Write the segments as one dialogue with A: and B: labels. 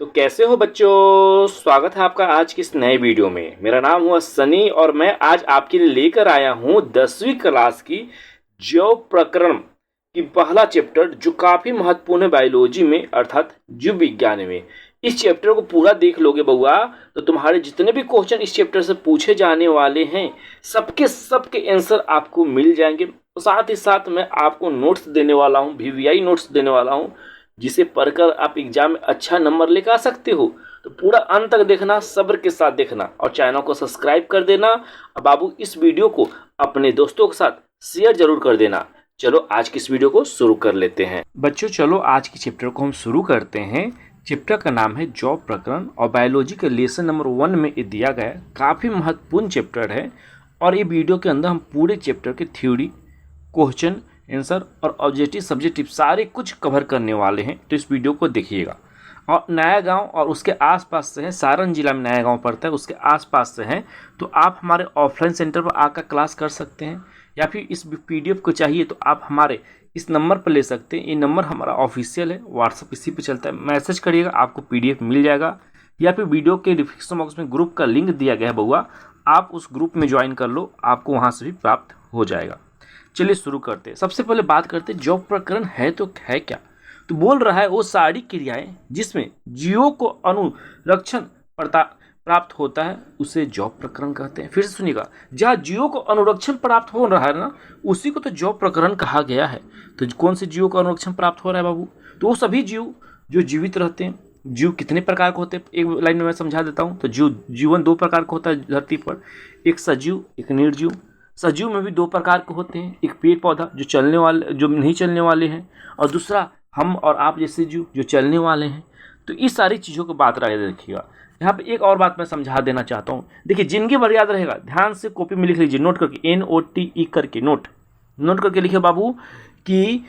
A: तो कैसे हो बच्चों। स्वागत है आपका आज की इस नए वीडियो में। मेरा नाम हुआ सनी और मैं आज आपके लिए लेकर आया हूँ 10वीं क्लास की जीव प्रकरण की पहला चैप्टर जो काफी महत्वपूर्ण है बायोलॉजी में अर्थात जीव विज्ञान में। इस चैप्टर को पूरा देख लोगे बउआ तो तुम्हारे जितने भी क्वेश्चन इस चैप्टर से पूछे जाने वाले हैं सबके आंसर आपको मिल जाएंगे। साथ ही साथ मैं आपको नोट्स देने वाला हूँ, वीवीआई नोट्स देने वाला हूँ जिसे पढ़कर आप एग्जाम में अच्छा नंबर लेकर आ सकते हो। तो पूरा अंत तक देखना, सब्र के साथ देखना और चैनल को सब्सक्राइब कर देना। और बाबू इस वीडियो को अपने दोस्तों के साथ शेयर जरूर कर देना। चलो आज की इस वीडियो को शुरू कर लेते हैं बच्चों। चलो आज की चैप्टर को हम शुरू करते हैं। चैप्टर का नाम है जॉब प्रकरण और बायोलॉजी के लेसन नंबर 1 में ये दिया गया है। काफ़ी महत्वपूर्ण चैप्टर है और ये वीडियो के अंदर हम पूरे चैप्टर की थ्योरी, क्वेश्चन आंसर और ऑब्जेक्टिव सब्जेक्टिव सारे कुछ कवर करने वाले हैं। तो इस वीडियो को देखिएगा। और नया गांव और उसके आसपास से है, सारण जिला में नया गांव पड़ता है, उसके आसपास से हैं तो आप हमारे ऑफलाइन सेंटर पर आकर क्लास कर सकते हैं या फिर इस पीडीएफ को चाहिए तो आप हमारे इस नंबर पर ले सकते हैं। ये नंबर हमारा ऑफिशियल है, व्हाट्सअप इसी पे चलता है। मैसेज करिएगा, आपको पीडीएफ मिल जाएगा या फिर वीडियो के डिस्क्रिप्शन बॉक्स में ग्रुप का लिंक दिया गया है बउआ, आप उस ग्रुप में ज्वाइन कर लो, आपको वहाँ से भी प्राप्त हो जाएगा। चलिए शुरू करते हैं। सबसे पहले बात करते हैं जॉब प्रकरण है तो है क्या। तो बोल रहा है वो सारी क्रियाएं जिसमें जीवों को अनुरक्षण प्राप्त होता है उसे जॉब प्रकरण कहते हैं। फिर से सुनिएगा, जहाँ जीवों को अनुरक्षण प्राप्त हो रहा है ना उसी को तो जॉब प्रकरण कहा गया है। तो कौन से जीवों को अनुरक्षण प्राप्त हो रहा है बाबू? तो वो सभी जीव जो जीवित रहते हैं। जीव कितने प्रकार के होते हैं एक लाइन में मैं समझा देता हूँ। तो जीवन 2 प्रकार का होता है धरती पर, एक सजीव एक निर्जीव। सजीव में भी 2 प्रकार के होते हैं, एक पेड़ पौधा जो चलने वाले जो नहीं चलने वाले हैं और दूसरा हम और आप जैसे जीव जो चलने वाले हैं। तो इस सारी चीज़ों को बात रखिएगा। यहाँ पे एक और बात मैं समझा देना चाहता हूँ। देखिए जिंदगी भर याद रहेगा, ध्यान से कॉपी में लिख लीजिए, नोट करके NOTE करके नोट करके लिखिए बाबू कि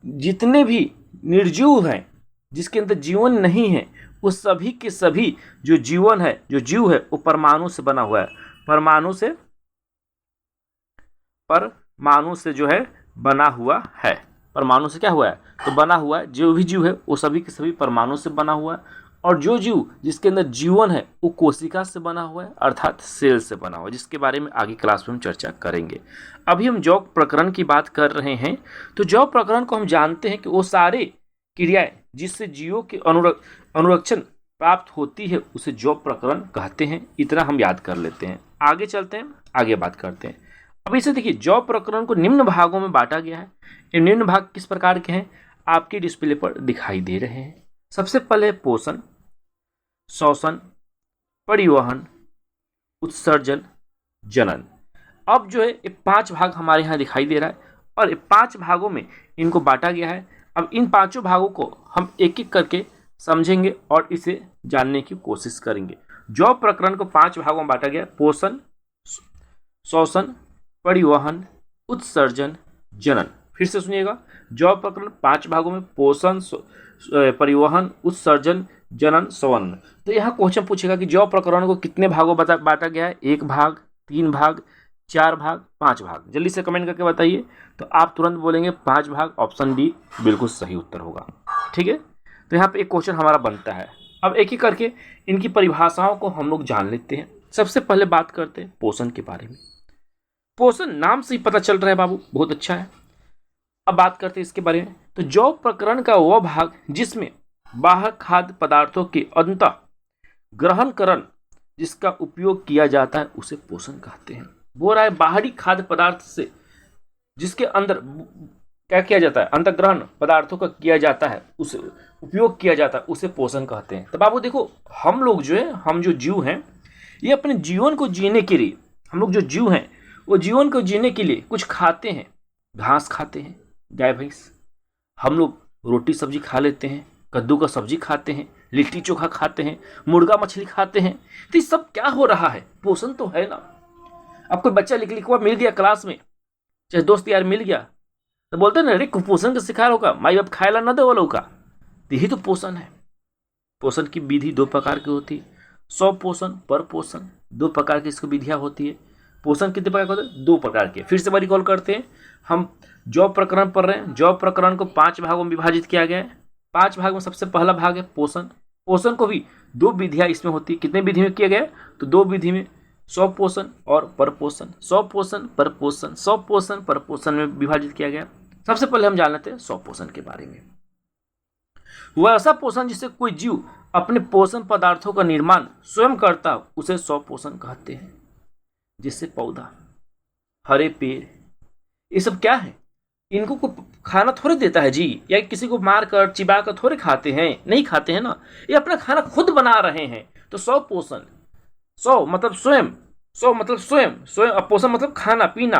A: जितने भी निर्जीव हैं जिसके अंदर जीवन नहीं है वो सभी के सभी जो जीवन है जो जीव है वो परमाणु से बना हुआ है। परमाणु से जो है बना हुआ है। परमाणु से क्या हुआ है तो बना हुआ है। जो भी जीव है वो सभी के सभी परमाणु से बना हुआ है और जो जीव जिसके अंदर जीवन है वो कोशिका से बना हुआ है अर्थात सेल से बना हुआ है, जिसके बारे में आगे क्लास में हम चर्चा करेंगे। अभी हम जॉब प्रकरण की बात कर रहे हैं। तो जॉब प्रकरण को हम जानते हैं कि वो सारे क्रियाएं जिससे जीवों के अनुरक्षण प्राप्त होती है उसे जॉब प्रकरण कहते हैं। इतना हम याद कर लेते हैं। आगे चलते हैं, आगे बात करते हैं। अब इसे देखिए, जॉब प्रकरण को निम्न भागों में बांटा गया है। ये निम्न भाग किस प्रकार के हैं आपके डिस्प्ले पर दिखाई दे रहे हैं। सबसे पहले पोषण, श्वसन, परिवहन, उत्सर्जन, जनन। अब जो है ये 5 भाग हमारे यहाँ दिखाई दे रहा है और ये 5 भागों में इनको बांटा गया है। अब इन 5 भागों को हम एक एक करके समझेंगे और इसे जानने की कोशिश करेंगे। जॉब प्रकरण को 5 भागों में बांटा गया, पोषण, श्वसन, परिवहन, उत्सर्जन, जनन। फिर से सुनिएगा, जॉब प्रकरण 5 भागों में, पोषण, परिवहन, उत्सर्जन, जनन, श्वसन। तो यहाँ क्वेश्चन पूछेगा कि जॉब प्रकरण को कितने भागों बांटा गया है, 1 भाग, 3 भाग, 4 भाग, 5 भाग। जल्दी से कमेंट करके बताइए। तो आप तुरंत बोलेंगे 5 भाग, ऑप्शन डी बिल्कुल सही उत्तर होगा। ठीक है, तो यहाँ पे एक क्वेश्चन हमारा बनता है। अब एक एक करके इनकी परिभाषाओं को हम लोग जान लेते हैं। सबसे पहले बात करते हैं पोषण के बारे में। पोषण नाम से ही पता चल रहा है बाबू, बहुत अच्छा है। अब बात करते हैं इसके बारे में। तो जॉब प्रकरण का वह भाग जिसमें बाह्य खाद्य पदार्थों के अंतः ग्रहणकरण जिसका उपयोग किया जाता है उसे पोषण कहते हैं। बोल रहा है बाहरी खाद्य पदार्थ से जिसके अंदर क्या किया जाता है, अंतर्ग्रहण पदार्थों का किया जाता है, उसे उपयोग किया जाता है, उसे पोषण कहते हैं। तो बाबू देखो, हम लोग जो है, हम जो जीव हैं ये अपने जीवन को जीने के लिए, हम लोग जो जीव हैं वो जीवन को जीने के लिए कुछ खाते हैं। घास खाते हैं, गाय भैंस, हम लोग रोटी सब्जी खा लेते हैं, कद्दू का सब्जी खाते हैं, लिट्टी चोखा खाते हैं, मुर्गा मछली खाते हैं। तो ये सब क्या हो रहा है, पोषण तो है ना। अब कोई बच्चा लिखवा मिल गया क्लास में, चाहे दोस्त यार मिल गया, तो बोलते हैं ना अरे कुपोषण का शिकार होगा, माई बाप खाएला ना दे वालों का। तो यही तो पोषण है। पोषण की विधि 2 प्रकार की होती है, स्वपोषण, पर पोषण। 2 प्रकार की इसकी विधियाँ होती है। पोषण कितने प्रकार के होते हैं, 2 प्रकार के। फिर से बारी कॉल करते हैं, हम जॉब प्रकरण पढ़ रहे हैं। जॉब प्रकरण को 5 भागों में विभाजित किया गया है। 5 भाग में सबसे पहला भाग है पोषण। पोषण को भी दो विधियां इसमें होती है। कितने विधि में किया गया? तो दो विधि में, स्वपोषण और परपोषण। स्वपोषण परपोषण, स्वपोषण परपोषण में विभाजित किया गया। सबसे पहले हम जान लेते हैं स्वपोषण के बारे में। वह ऐसा पोषण जिससे कोई जीव अपने पोषण पदार्थों का निर्माण स्वयं करता हो उसे स्वपोषण कहते हैं। जिससे पौधा, हरे पेड़, ये सब क्या है? इनको को खाना थोड़े देता है जी, या किसी को मार कर चिबा कर थोड़े खाते हैं, नहीं खाते हैं ना, ये अपना खाना खुद बना रहे हैं। तो स्वपोषण, स्व मतलब स्वयं, स्व मतलब स्वयं, स्वयं पोषण मतलब खाना पीना।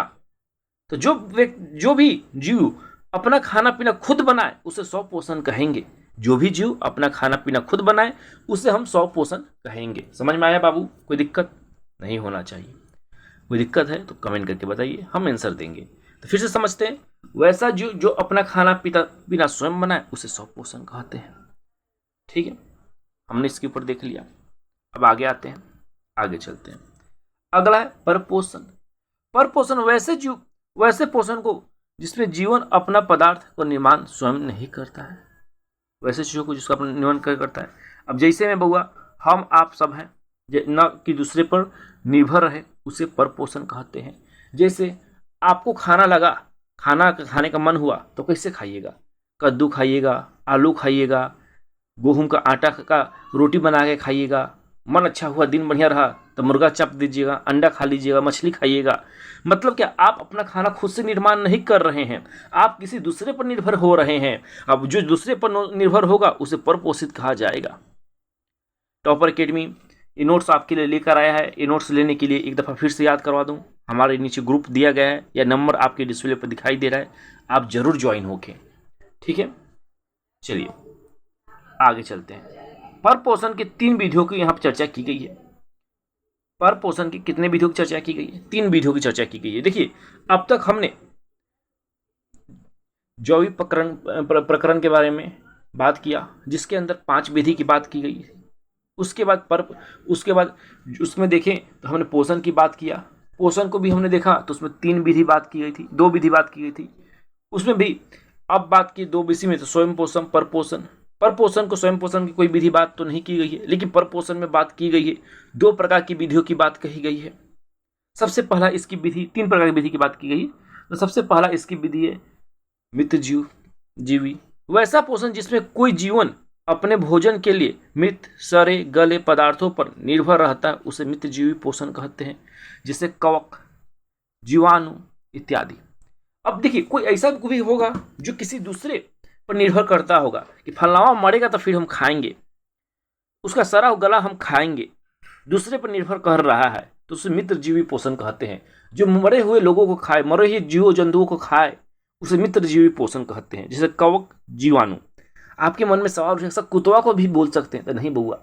A: तो जो भी जीव अपना खाना पीना खुद बनाए उसे स्वपोषण कहेंगे। जो भी जीव अपना खाना पीना खुद बनाए उसे हम स्वपोषण कहेंगे। समझ में आया बाबू? कोई दिक्कत नहीं होना चाहिए। कोई दिक्कत है तो कमेंट करके बताइए, हम आंसर देंगे। तो फिर से समझते हैं, वैसा जीव जो अपना खाना पीना स्वयं बनाए उसे स्वपोषण कहते हैं। ठीक है, हमने इसके ऊपर देख लिया। अब आगे आते हैं, आगे चलते हैं। अगला है परपोषण। परपोषण वैसे पोषण को जिसमें जीवन अपना पदार्थ का निर्माण स्वयं नहीं करता है, वैसे चीजों को जिसका अपना निर्माण करता है। अब जैसे में बउआ हम आप सब हैं, न कि दूसरे पर निर्भर रहे, उसे परपोषण कहते हैं। जैसे आपको खाना लगा, खाना खाने का मन हुआ तो कैसे खाइएगा? कद्दू खाइएगा, आलू खाइएगा, गेहूं का आटा का रोटी बना के खाइएगा। मन अच्छा हुआ, दिन बढ़िया रहा तो मुर्गा चप दीजिएगा, अंडा खा लीजिएगा, मछली खाइएगा। मतलब क्या? आप अपना खाना खुद से निर्माण नहीं कर रहे हैं, आप किसी दूसरे पर निर्भर हो रहे हैं। अब जो दूसरे पर निर्भर होगा उसे परपोषित कहा जाएगा। टॉपर एकेडमी ये नोट्स आपके लिए लेकर आया है। ये नोट्स लेने के लिए एक दफ़ा फिर से याद करवा दूं, हमारे नीचे ग्रुप दिया गया है या नंबर आपके डिस्प्ले पर दिखाई दे रहा है, आप जरूर ज्वाइन होके। ठीक है, चलिए आगे चलते हैं। परपोषण की 3 विधियों की यहाँ पर चर्चा की गई है। परपोषण की कितने विधियों की चर्चा की गई है? 3 विधियों की चर्चा की गई है। देखिए, अब तक हमने जैविक प्रकरण के बारे में बात किया, जिसके अंदर 5 विधि की बात की गई है। उसके बाद उसमें देखें तो हमने पोषण की बात किया। पोषण को भी हमने देखा तो उसमें 3 विधि बात की गई थी, 2 विधि बात की गई थी। उसमें भी अब बात की 2 विधि में, तो स्वयं पोषण, परपोषण। परपोषण को स्वयं पोषण की कोई विधि बात तो नहीं की गई है, लेकिन परपोषण में बात की गई है। 2 प्रकार की विधियों की बात कही गई है। सबसे पहला इसकी विधि, 3 प्रकार की विधि की बात की गई है। तो सबसे पहला इसकी विधि है मित्र जीवी। वैसा पोषण जिसमें कोई जीवन अपने भोजन के लिए मृत, सड़े गले पदार्थों पर निर्भर रहता है उसे मित्रजीवी पोषण कहते हैं, जैसे कवक, जीवाणु इत्यादि। अब देखिए, कोई ऐसा भी होगा जो किसी दूसरे पर निर्भर करता होगा कि फलाना मरेगा तो फिर हम खाएंगे, उसका सड़ा हुआ गला हम खाएंगे, दूसरे पर निर्भर कर रहा है तो उसे मित्रजीवी पोषण कहते हैं। जो मरे हुए लोगों को खाए, मरे हुए जीव जंतुओं को खाए, उसे मित्रजीवी पोषण कहते हैं, जैसे कवक, जीवाणु। आपके मन में सवाल उठ सकता, कुत्ता को भी बोल सकते हैं? तो नहीं बउआ,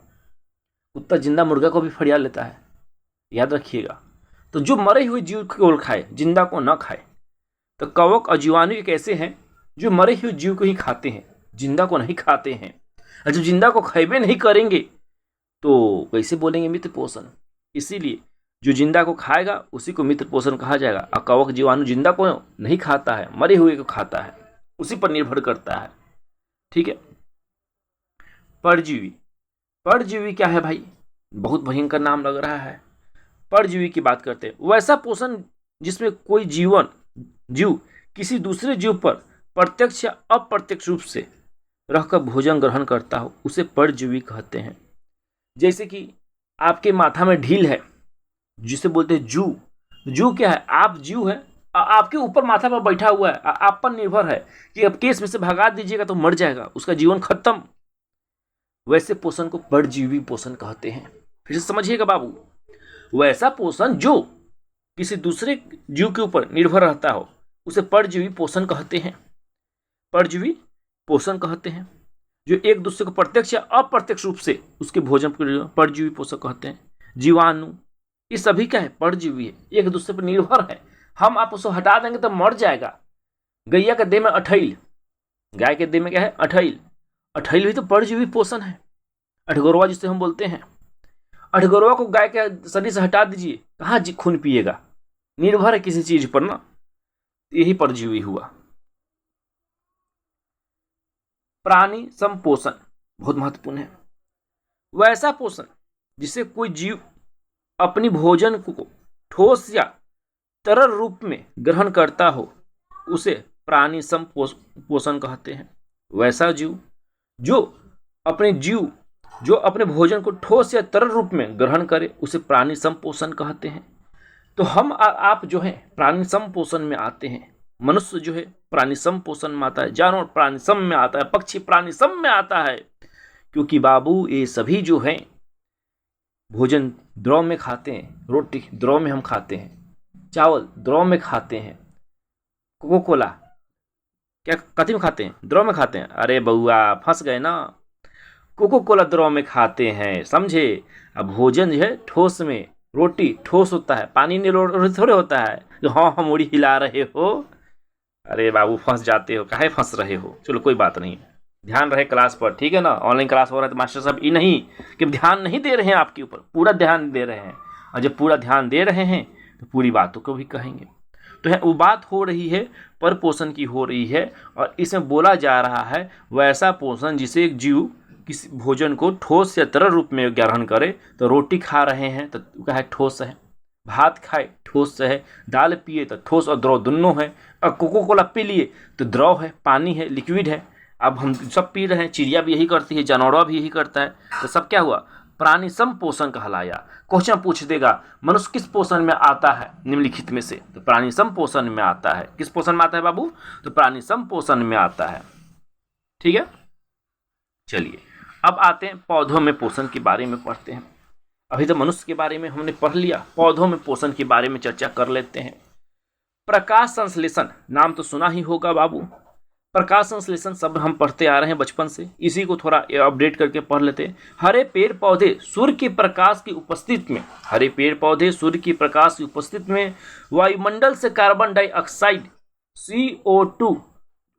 A: कुत्ता जिंदा मुर्गा को भी फरिया लेता है, याद रखिएगा। तो जो मरे हुए जीव को खाए, जिंदा को न खाए। तो कवक और जीवाणु एक ऐसे हैं जो मरे हुए जीव को ही खाते हैं, जिंदा को नहीं खाते हैं। और जब जिंदा को खाइबे नहीं करेंगे तो कैसे बोलेंगे मित्र पोषण? इसीलिए जो जिंदा को खाएगा उसी को मित्र पोषण कहा जाएगा। और कवक जीवाणु जिंदा को नहीं खाता है, मरे हुए को खाता है, उसी पर निर्भर करता है। ठीक है। परजीवी। परजीवी क्या है भाई? बहुत भयंकर नाम लग रहा है। परजीवी की बात करते हैं, वैसा पोषण जिसमें कोई जीव किसी दूसरे जीव पर प्रत्यक्ष या अप्रत्यक्ष रूप से रहकर भोजन ग्रहण करता हो उसे परजीवी कहते हैं। जैसे कि आपके माथा में ढील है, जिसे बोलते हैं जू। जू क्या है? आप जीव है, आपके ऊपर माथा पर बैठा हुआ है, आप पर निर्भर है कि अब केस में से भगा दीजिएगा तो मर जाएगा, उसका जीवन खत्म। वैसे पोषण को परजीवी पोषण कहते हैं। फिर से समझिएगा बाबू, वैसा पोषण जो किसी दूसरे जीव के ऊपर निर्भर रहता हो उसे परजीवी पोषण कहते हैं। परजीवी पोषण कहते हैं जो एक दूसरे को प्रत्यक्ष या अप्रत्यक्ष रूप से उसके भोजन को परजीवी पोषण कहते हैं। जीवाणु, ये सभी क्या है? परजीवी है, एक दूसरे पर निर्भर है। हम आप उसको हटा देंगे तो मर जाएगा। गैया के देह में अठैल, गाय के देह में क्या है? अठैल। अठैल भी तो परजीवी पोषण है। अठगोरवा जिसे हम बोलते हैं, अठगोरवा को गाय के शरीर से हटा दीजिए, कहाँ खून पिएगा? निर्भर है किसी चीज पर ना, यही परजीवी हुआ। प्राणी संपोषण बहुत महत्वपूर्ण है। वैसा पोषण जिसे कोई जीव अपनी भोजन को ठोस या तरल रूप में ग्रहण करता हो उसे प्राणी पोषण कहते हैं। वैसा जीव जो अपने भोजन को ठोस या तरल रूप में ग्रहण करे उसे प्राणी संपोषण कहते हैं। तो हम आप जो है प्राणी संपोषण में आते हैं। मनुष्य जो है प्राणी संपोषण में आता है, जानवर प्राणी सम में आता है, पक्षी प्राणी सम में आता है, क्योंकि बाबू ये सभी जो हैं भोजन द्रव में खाते हैं। रोटी द्रव में हम खाते हैं, चावल द्रव में खाते हैं, कोको कोला क्या कथी में खाते हैं? द्रव में खाते हैं। अरे बउआ फंस गए ना, कोको कोला द्रव में खाते हैं, समझे। अब भोजन जो है ठोस में, रोटी ठोस होता है, पानी नहीं थोड़े होता है जो हाँ हम उड़ी हिला रहे हो। अरे बाबू फंस जाते हो, काहे फंस रहे हो? चलो कोई बात नहीं, ध्यान रहे क्लास पर, ठीक है ना। ऑनलाइन क्लास हो रहा है तो मास्टर साहब ये नहीं कि ध्यान नहीं दे रहे हैं आपके ऊपर, पूरा ध्यान दे रहे हैं। और जब पूरा ध्यान दे रहे हैं तो पूरी बातों को भी कहेंगे। तो वो बात हो रही है पर पोषण की हो रही है, और इसमें बोला जा रहा है वैसा पोषण जिसे एक जीव किसी भोजन को ठोस या तरल रूप में ग्रहण करे। तो रोटी खा रहे हैं तो क्या है? ठोस है। भात खाए ठोस है, दाल पिए तो ठोस और द्रव दोनों है, और कोको कोला पी लिए तो द्रव है, पानी है, लिक्विड है। अब हम सब पी रहे हैं, चिड़िया भी यही करती है, जानवर भी यही करता है, तो सब क्या हुआ? प्राणी संपोषण कहलाया। क्वेश्चन पूछ देगा मनुष्य किस पोषण में आता है निम्नलिखित में से? तो प्राणी संपोषण में आता है। किस पोषण में आता है बाबू? तो प्राणी संपोषण में आता है, ठीक है। चलिए अब आते हैं पौधों में पोषण के बारे में पढ़ते हैं। अभी तो मनुष्य के बारे में हमने पढ़ लिया, पौधों में पोषण के बारे में चर्चा कर लेते हैं। प्रकाश संश्लेषण नाम तो सुना ही होगा बाबू। प्रकाश संश्लेषण शब्द हम पढ़ते आ रहे हैं बचपन से, इसी को थोड़ा अपडेट करके पढ़ लेते हैं। हरे पेड़ पौधे सूर्य के प्रकाश की उपस्थिति में, हरे पेड़ पौधे सूर्य की प्रकाश की उपस्थिति में वायुमंडल से कार्बन डाइऑक्साइड CO2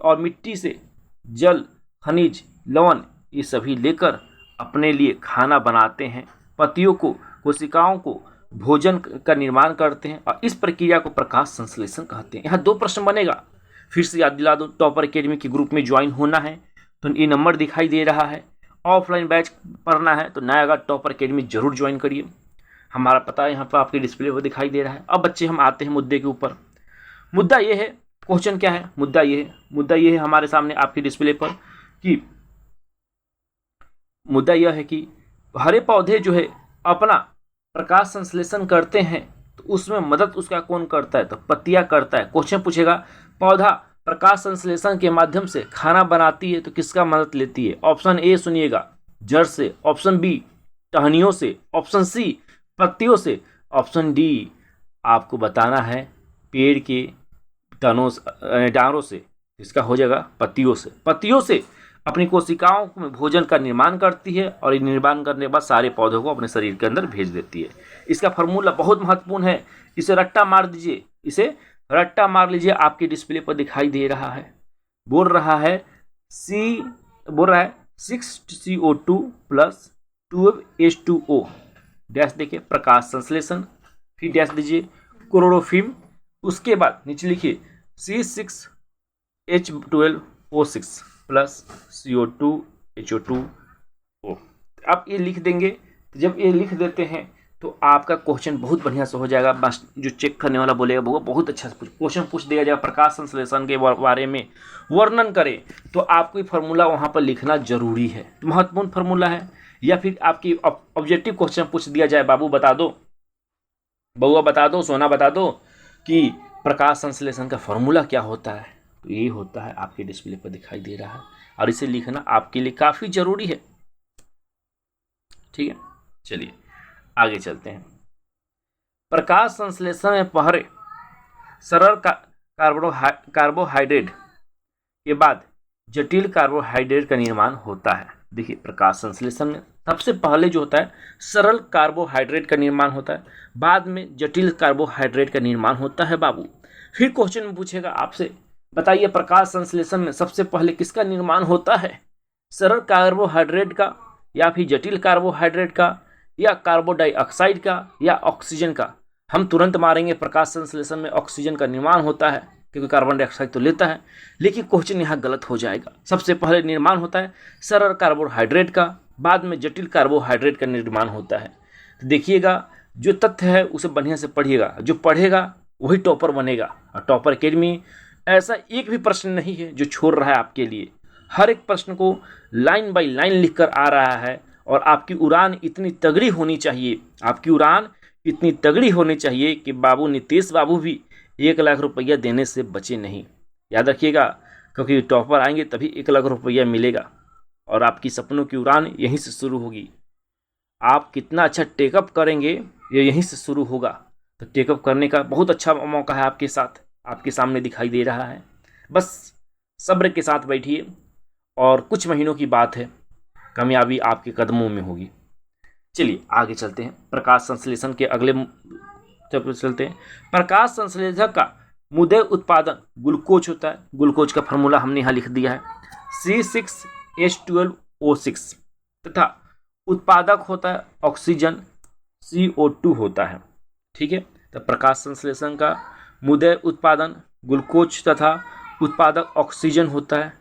A: और मिट्टी से जल, खनिज, लवण ये सभी लेकर अपने लिए खाना बनाते हैं। पत्तियों को, कोशिकाओं को भोजन का निर्माण करते हैं, और इस प्रक्रिया को प्रकाश संश्लेषण कहते हैं। यहाँ 2 प्रश्न बनेगा, फिर से याद दिला दो। टॉपर एकेडमी के ग्रुप में ज्वाइन होना है तो ये नंबर दिखाई दे रहा है। ऑफलाइन बैच पढ़ना है तो नया टॉपर एकेडमी जरूर ज्वाइन करिए। हमारा पता यहाँ पर आपके डिस्प्ले पर दिखाई दे रहा है। अब बच्चे हम आते हैं मुद्दे के ऊपर। मुद्दा ये है, क्वेश्चन क्या है? मुद्दा ये है हमारे सामने आपके डिस्प्ले पर कि मुद्दा यह है कि हरे पौधे जो है अपना प्रकाश संश्लेषण करते हैं, तो उसमें मदद उसका कौन करता है? तो पत्तियां करता है। क्वेश्चन पूछेगा पौधा प्रकाश संश्लेषण के माध्यम से खाना बनाती है तो किसका मदद लेती है? ऑप्शन ए सुनिएगा, जड़ से। ऑप्शन बी, टहनियों से। ऑप्शन सी, पत्तियों से। ऑप्शन डी, आपको बताना है पेड़ के डारों से। इसका हो जाएगा पत्तियों से। पत्तियों से अपनी कोशिकाओं में भोजन का निर्माण करती है, और निर्माण करने के बाद सारे पौधों को अपने शरीर के अंदर भेज देती है। इसका फॉर्मूला बहुत महत्वपूर्ण है, इसे रट्टा मार दीजिए, इसे रट्टा मार लीजिए। आपके डिस्प्ले पर दिखाई दे रहा है, बोल रहा है 6CO2 + 12H2O डैश देखिए प्रकाश संश्लेषण, फिर डैश दीजिए क्लोरोफिल, उसके बाद नीचे लिखिए C6H12O6 + CO2HO2O। आप ये लिख देंगे। जब ये लिख देते हैं तो आपका क्वेश्चन बहुत बढ़िया से हो जाएगा। बस जो चेक करने वाला बोलेगा वो बहुत अच्छा से क्वेश्चन पूछ दिया जाएगा। प्रकाश संश्लेषण के बारे में वर्णन करें तो आपको ये फार्मूला वहाँ पर लिखना जरूरी है, महत्वपूर्ण फार्मूला है। या फिर आपकी ऑब्जेक्टिव क्वेश्चन पूछ दिया जाए, बाबू बता दो, बउआ बता दो, सोना बता दो कि प्रकाश संश्लेषण का फार्मूला क्या होता है, तो ये होता है, आपके डिस्प्ले पर दिखाई दे रहा है, और इसे लिखना आपके लिए काफ़ी जरूरी है। ठीक है, चलिए आगे चलते हैं। प्रकाश संश्लेषण में पहले सरल कार्बोहाइड्रेट के बाद जटिल कार्बोहाइड्रेट का निर्माण होता है। देखिए प्रकाश संश्लेषण में सबसे पहले जो होता है सरल कार्बोहाइड्रेट का निर्माण होता है, बाद में जटिल कार्बोहाइड्रेट का निर्माण होता है बाबू। फिर क्वेश्चन में पूछेगा आपसे, बताइए प्रकाश संश्लेषण में सबसे पहले किसका निर्माण होता है? सरल कार्बोहाइड्रेट का, या फिर जटिल कार्बोहाइड्रेट का, या कार्बन डाइऑक्साइड का, या ऑक्सीजन का? हम तुरंत मारेंगे प्रकाश संश्लेषण में ऑक्सीजन का निर्माण होता है, क्योंकि कार्बन डाइऑक्साइड तो लेता है। लेकिन क्वेश्चन यहाँ गलत हो जाएगा। सबसे पहले निर्माण होता है सरल कार्बोहाइड्रेट का, बाद में जटिल कार्बोहाइड्रेट का निर्माण होता है। तो देखिएगा, जो तथ्य है उसे बढ़िया से पढ़िएगा, जो पढ़ेगा वही टॉपर बनेगा। और टॉपर अकेडमी ऐसा एक भी प्रश्न नहीं है जो छोड़ रहा है आपके लिए, हर एक प्रश्न को लाइन बाय लाइन लिख कर आ रहा है। और आपकी उड़ान इतनी तगड़ी होनी चाहिए, आपकी उड़ान इतनी तगड़ी होनी चाहिए कि बाबू नीतीश बाबू भी 1 लाख रुपया देने से बचे नहीं। याद रखिएगा, क्योंकि टॉपर आएंगे तभी 1 लाख रुपया मिलेगा और आपकी सपनों की उड़ान यहीं से शुरू होगी। आप कितना अच्छा टेकअप करेंगे ये यहीं से शुरू होगा। तो टेकअप करने का बहुत अच्छा मौका है आपके साथ, आपके सामने दिखाई दे रहा है। बस सब्र के साथ बैठिए और कुछ महीनों की बात है, कामयाबी आपके कदमों में होगी। चलिए आगे चलते हैं, प्रकाश संश्लेषण के अगले चलते हैं। प्रकाश संश्लेषक का मुदय उत्पादन ग्लूकोज होता है। ग्लूकोज का फार्मूला हमने यहाँ लिख दिया है C6H12O6 तथा उत्पादक होता है ऑक्सीजन CO2 होता है। ठीक है, तो प्रकाश संश्लेषण का मुदय उत्पादन ग्लूकोज तथा उत्पादक ऑक्सीजन होता है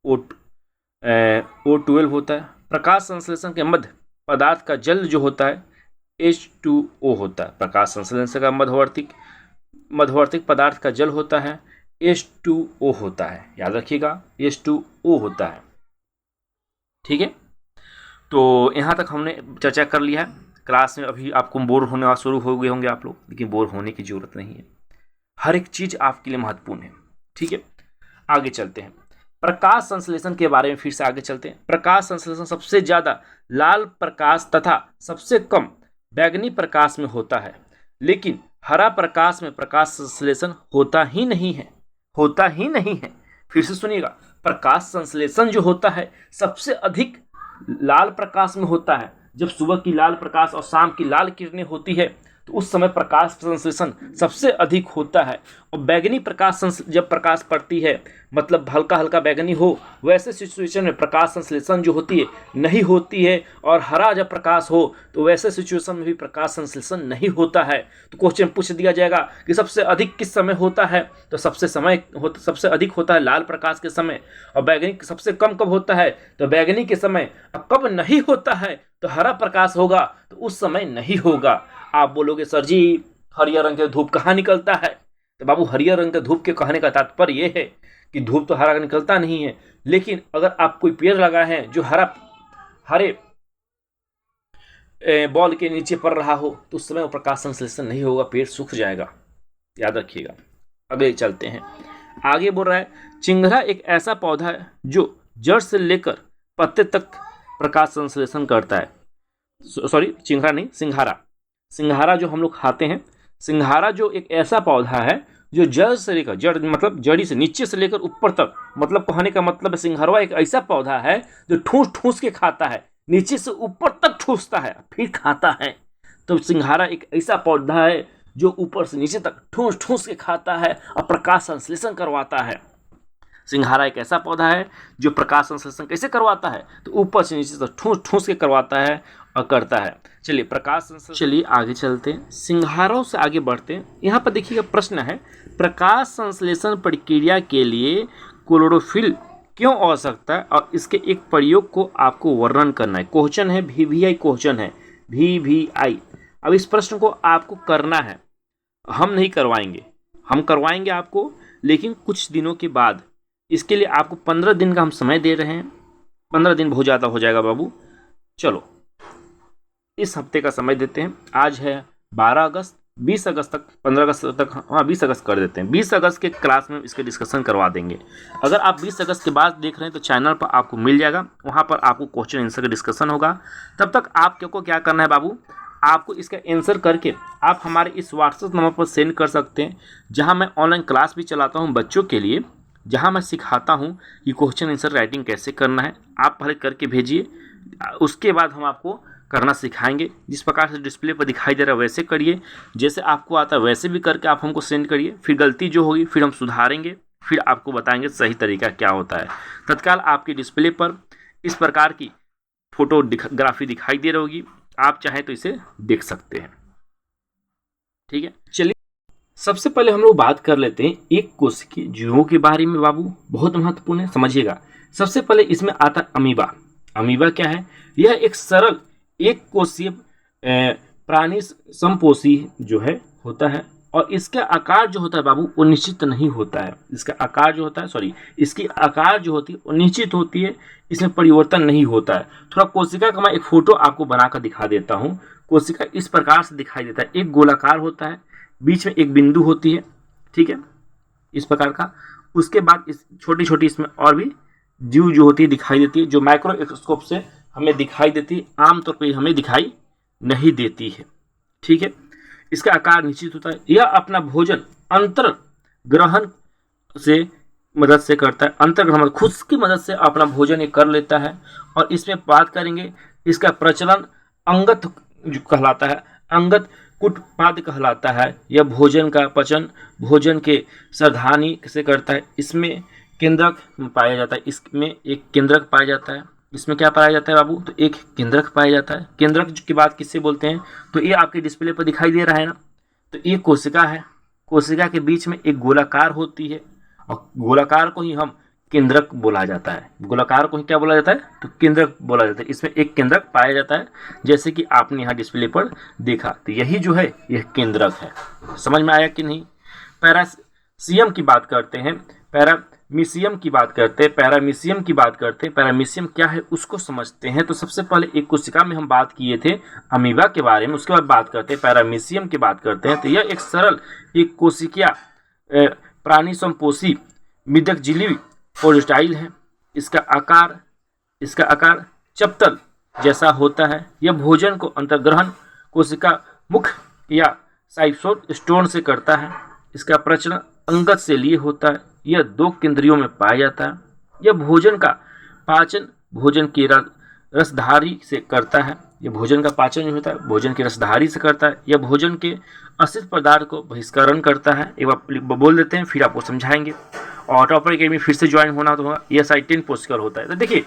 A: O12 होता है। प्रकाश संश्लेषण के मध्य पदार्थ का जल जो होता है H2O होता है। प्रकाश संश्लेषण का मध्यवर्ती पदार्थ का जल होता है H2O होता है। याद रखिएगा H2O होता है। ठीक है, तो यहाँ तक हमने चर्चा कर लिया है। क्लास में अभी आपको बोर होने शुरू हो गए होंगे आप लोग, लेकिन बोर होने की जरूरत नहीं है, हर एक चीज आपके लिए महत्वपूर्ण है। ठीक है, आगे चलते हैं। प्रकाश संश्लेषण के बारे में फिर से आगे चलते हैं। प्रकाश संश्लेषण सबसे ज्यादा लाल प्रकाश तथा सबसे कम बैंगनी प्रकाश में होता है, लेकिन हरा प्रकाश में प्रकाश संश्लेषण होता ही नहीं है। फिर से सुनिएगा, प्रकाश संश्लेषण जो होता है सबसे अधिक लाल प्रकाश में होता है। जब सुबह की लाल प्रकाश और शाम की लाल किरणें होती है तो उस समय प्रकाश संश्लेषण सबसे अधिक होता है। और बैंगनी प्रकाश जब प्रकाश पड़ती है, मतलब हल्का हल्का बैंगनी हो, वैसे सिचुएशन में प्रकाश संश्लेषण जो होती है नहीं होती है। और हरा जब प्रकाश हो तो वैसे सिचुएशन में भी प्रकाश संश्लेषण नहीं होता है। तो क्वेश्चन पूछ दिया जाएगा कि सबसे अधिक किस समय होता है, तो सबसे अधिक होता है लाल प्रकाश के समय। और बैंगनी सबसे कम कब होता है, तो बैंगनी के समय। अब कब नहीं होता है, तो हरा प्रकाश होगा तो उस समय नहीं होगा। आप बोलोगे सर जी हरियर रंग का धूप कहाँ निकलता है, तो बाबू हरियर रंग का धूप के कहने का तात्पर्य यह है कि धूप तो हरा निकलता नहीं है, लेकिन अगर आप कोई पेड़ लगा है जो हरे बॉल के नीचे पड़ रहा हो तो उस समय प्रकाश संश्लेषण नहीं होगा, पेड़ सूख जाएगा। याद रखिएगा। अगले चलते हैं, आगे बोल रहा है चिंगरा एक ऐसा पौधा है जो जड़ से लेकर पत्ते तक प्रकाश संश्लेषण करता है। सॉरी, चिंगरा नहीं, सिंघारा जो हम लोग खाते हैं, सिंघारा जो एक ऐसा पौधा है जो जड़ से लेकर, जड़ मतलब जड़ी से नीचे से लेकर ऊपर तक, मतलब कहने का मतलब सिंघारा एक ऐसा पौधा है जो ठूस के खाता है, नीचे से ऊपर तक ठूसता है फिर खाता है। तो सिंघारा एक ऐसा पौधा है जो ऊपर से नीचे तक ठूस के खाता है और प्रकाश संश्लेषण करवाता है। सिंघारा एक ऐसा पौधा है जो प्रकाश संश्लेषण कैसे करवाता है, तो ऊपर से नीचे तक ठूस के करवाता है और करता है। चलिए प्रकाश संश्लेषण, चलिए आगे चलते हैं, सिंघारों से आगे बढ़ते हैं। यहाँ पर देखिएगा प्रश्न है, प्रकाश संश्लेषण प्रक्रिया के लिए क्लोरोफिल क्यों आवश्यकता है और इसके एक प्रयोग को आपको वर्णन करना है। क्वेश्चन है VVI क्वेश्चन है, VVI। अब इस प्रश्न को आपको करना है, हम नहीं करवाएंगे, हम करवाएंगे आपको, लेकिन कुछ दिनों के बाद। इसके लिए आपको 15 दिन का हम समय दे रहे हैं। 15 दिन बहुत ज़्यादा हो जाएगा बाबू, चलो इस हफ्ते का समय देते हैं। आज है 12 अगस्त, 20 अगस्त तक, 15 अगस्त तक, हाँ 20 अगस्त कर देते हैं। 20 अगस्त के क्लास में इसके डिस्कशन करवा देंगे। अगर आप 20 अगस्त के बाद देख रहे हैं तो चैनल पर आपको मिल जाएगा, वहाँ पर आपको क्वेश्चन आंसर का डिस्कशन होगा। तब तक आपको क्या करना है बाबू, आपको इसका आंसर करके आप हमारे इस व्हाट्सएप नंबर पर सेंड कर सकते हैं, जहाँ मैं ऑनलाइन क्लास भी चलाता हूँ बच्चों के लिए, जहाँ मैं सिखाता हूँ कि क्वेश्चन आंसर राइटिंग कैसे करना है। आप पहले करके भेजिए, उसके बाद हम आपको करना सिखाएंगे। जिस प्रकार से डिस्प्ले पर दिखाई दे रहा है वैसे करिए, जैसे आपको आता है वैसे भी करके आप हमको सेंड करिए। फिर गलती जो होगी फिर हम सुधारेंगे, फिर आपको बताएंगे सही तरीका क्या होता है। तत्काल आपके डिस्प्ले पर इस प्रकार की फोटोग्राफी दिखाई दे रही होगी, आप चाहें तो इसे देख सकते हैं। ठीक है, चलिए सबसे पहले हम लोग बात कर लेते हैं एक कोशिकीय जीवों के बारे में बाबू, बहुत महत्वपूर्ण है, समझिएगा। सबसे पहले इसमें आता है अमीबा। अमीबा क्या है? यह एक सरल एक कोषीय प्राणी समपोषी जो है होता है, और इसका आकार जो होता है बाबू वो निश्चित नहीं होता है। इसका आकार जो होता है, सॉरी, इसकी आकार जो होती है वो निश्चित होती है, इसमें परिवर्तन नहीं होता है। थोड़ा कोशिका का मैं एक फोटो आपको बनाकर दिखा देता हूँ। कोशिका इस प्रकार से दिखाई देता है, एक गोलाकार होता है, बीच में एक बिंदु होती है, ठीक है, इस प्रकार का। उसके बाद इस छोटी छोटी इसमें और भी जीव जो होती है दिखाई देती है, जो माइक्रोस्कोप से हमें दिखाई देती है, आमतौर पर हमें दिखाई नहीं देती है, ठीक है। इसका आकार निश्चित होता है। यह अपना भोजन अंतर ग्रहण से मदद से करता है, अंतर ग्रहण खुद की मदद से अपना भोजन ये कर लेता है। और इसमें बात करेंगे इसका प्रचलन अंगत जो कहलाता है, अंगत कुटपाद कहलाता है। यह भोजन का पचन भोजन के सावधानी से करता है। इसमें केंद्रक पाया जाता है, इसमें एक केंद्रक पाया जाता है। इसमें क्या पाया जाता है बाबू? तो एक केंद्रक पाया जाता है। केंद्रक की बात किससे बोलते हैं? तो ये आपके डिस्प्ले पर दिखाई दे रहा है ना, तो ये कोशिका है। कोशिका के बीच में एक गोलाकार होती है, और गोलाकार को ही हम केंद्रक बोला जाता है। गोलाकार को ही क्या बोला जाता है? तो केंद्रक बोला जाता है। इसमें एक केंद्रक पाया जाता है, जैसे कि आपने यहाँ डिस्प्ले पर देखा, तो यही जो है यह केंद्रक है। समझ में आया कि नहीं? पैरामीशियम की बात करते हैं, पैरामीशियम की बात करते हैं, पैरामीशियम की बात करते हैं। पैरामीशियम क्या है उसको समझते हैं। तो सबसे पहले एक कोशिका में हम बात किए थे अमीबा के बारे में, उसके बाद बात करते हैं पैरामीशियम की बात करते हैं। तो यह एक सरल एक कोशिकीय प्राणी समपोषी मिदक झिल्ली प्रोस्टाइल है। इसका आकार चप्पल जैसा होता है। यह भोजन को अंतर्ग्रहण कोशिका मुख या साइटोस्टोन से करता है। इसका प्रचलन अंगत से लिए होता है। यह 2 केंद्रियों में पाया जाता है। यह भोजन का पाचन भोजन की रसधारी से करता है। यह भोजन का पाचन जो होता है भोजन की रसधारी से करता है। यह भोजन के असित पदार्थ को बहिष्करण करता है। एक बार बोल देते हैं फिर आपको समझाएंगे। और टॉपर अकेडमी फिर से ज्वाइन होना तो होगा। यह साइटेन कोशिका होता है। तो देखिए,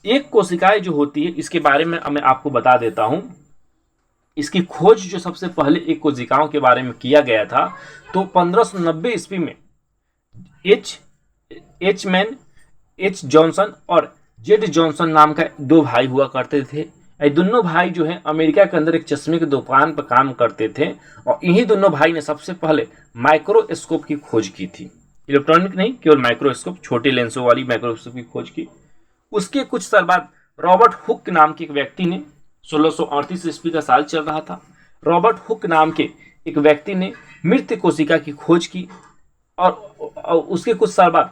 A: एक कोशिकाएं जो होती है इसके बारे में मैं आपको बता देता हूं। इसकी खोज जो सबसे पहले एक कोशिकाओं के बारे में किया गया था, तो 1590 ईस्वी में एच जॉनसन और जेड जॉनसन नाम का 2 भाई हुआ करते थे। ये दोनों भाई जो हैं अमेरिका के अंदर एक चश्मे की दुकान पर काम करते थे, और इन्हीं दोनों भाई ने सबसे पहले माइक्रोस्कोप की खोज की थी। इलेक्ट्रॉनिक नहीं, केवल माइक्रोस्कोप, छोटे लेंसों वाली माइक्रोस्कोप की खोज की। उसके कुछ साल बाद रॉबर्ट हुक नाम के एक व्यक्ति ने, 1638 ईस्वी का साल चल रहा था, रॉबर्ट हुक नाम के एक व्यक्ति ने मृत कोशिका की खोज की। और उसके कुछ साल बाद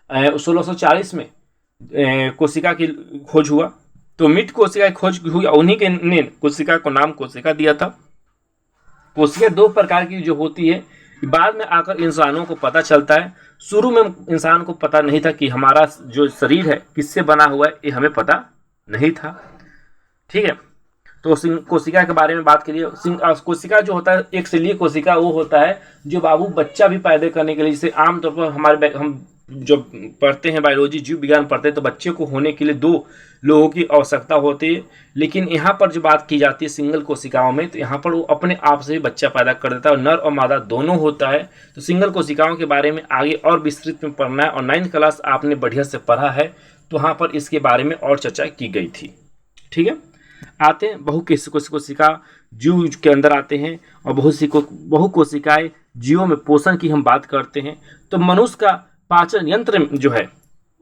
A: 1640 में कोशिका की खोज हुआ। तो मृत कोशिका की खोज हुई, उन्हीं के ने कोशिका को नाम कोशिका दिया था। कोशिका 2 प्रकार की जो होती है, बाद में आकर इंसानों को पता चलता है। शुरू में इंसान को पता नहीं था कि हमारा जो शरीर है किससे बना हुआ है, ये हमें पता नहीं था, ठीक है। तो कोशिका के बारे में बात करिए। कोशिका जो होता है एक सेलीय कोशिका वो होता है जो बाबू बच्चा भी पैदा करने के लिए, जैसे आमतौर पर हम जो पढ़ते हैं बायोलॉजी जीव विज्ञान पढ़ते हैं, तो बच्चे को होने के लिए 2 लोगों की आवश्यकता होती है। लेकिन यहाँ पर जो बात की जाती है सिंगल कोशिकाओं में, तो यहाँ पर वो अपने आप से ही बच्चा पैदा कर देता है, और नर और मादा दोनों होता है। तो सिंगल कोशिकाओं के बारे में आगे और विस्तृत में पढ़ना है, और 9th क्लास आपने बढ़िया से पढ़ा है, तो वहाँ पर इसके बारे में और चर्चा की गई थी, ठीक है। आते हैं बहुकोशिका जीव के अंदर आते हैं, और बहु कोशिकाएं जीवों में पोषण की हम बात करते हैं। तो मनुष्य का पाचन यंत्र जो है,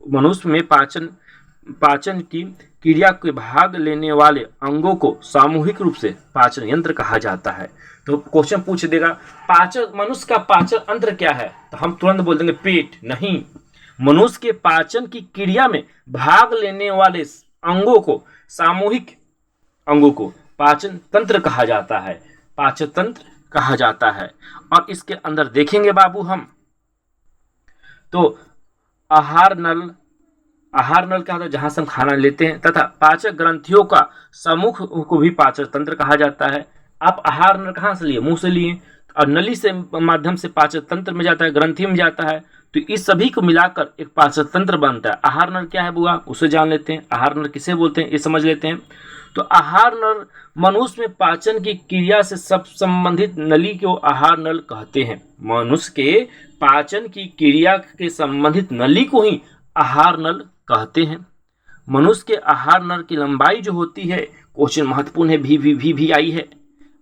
A: मनुष्य में पाचन की क्रिया के भाग लेने वाले अंगों को सामूहिक रूप से पाचन यंत्र कहा जाता है। तो क्वेश्चन पूछ देगा मनुष्य का पाचन यंत्र क्या है, तो हम तुरंत बोल देंगे पेट। नहीं, मनुष्य के पाचन की क्रिया में भाग लेने वाले अंगों को सामूहिक अंगों को पाचन तंत्र कहा जाता है, पाचन तंत्र कहा जाता है। और इसके अंदर देखेंगे बाबू हम, तो आहार नल क्या होता है, जहां से हम खाना लेते हैं, तथा पाचक ग्रंथियों का समूह को भी पाचन तंत्र कहा जाता है। आप आहार नल कहाँ से लिए? मुंह से लिए, और नली से माध्यम से पाचन तंत्र में जाता है, ग्रंथि में जाता है। तो इस सभी को मिलाकर एक पाचन तंत्र बनता है। आहार नल क्या है बुआ, उसे जान लेते हैं। आहार नल किसे बोलते हैं ये समझ लेते हैं। तो आहार नल मनुष्य में पाचन की क्रिया से सब संबंधित नली को आहार नल कहते हैं। मनुष्य के पाचन की क्रिया के संबंधित नली को ही आहार नल कहते हैं। मनुष्य के आहार नल की लंबाई जो होती है, क्वेश्चन महत्वपूर्ण है, भी आई है।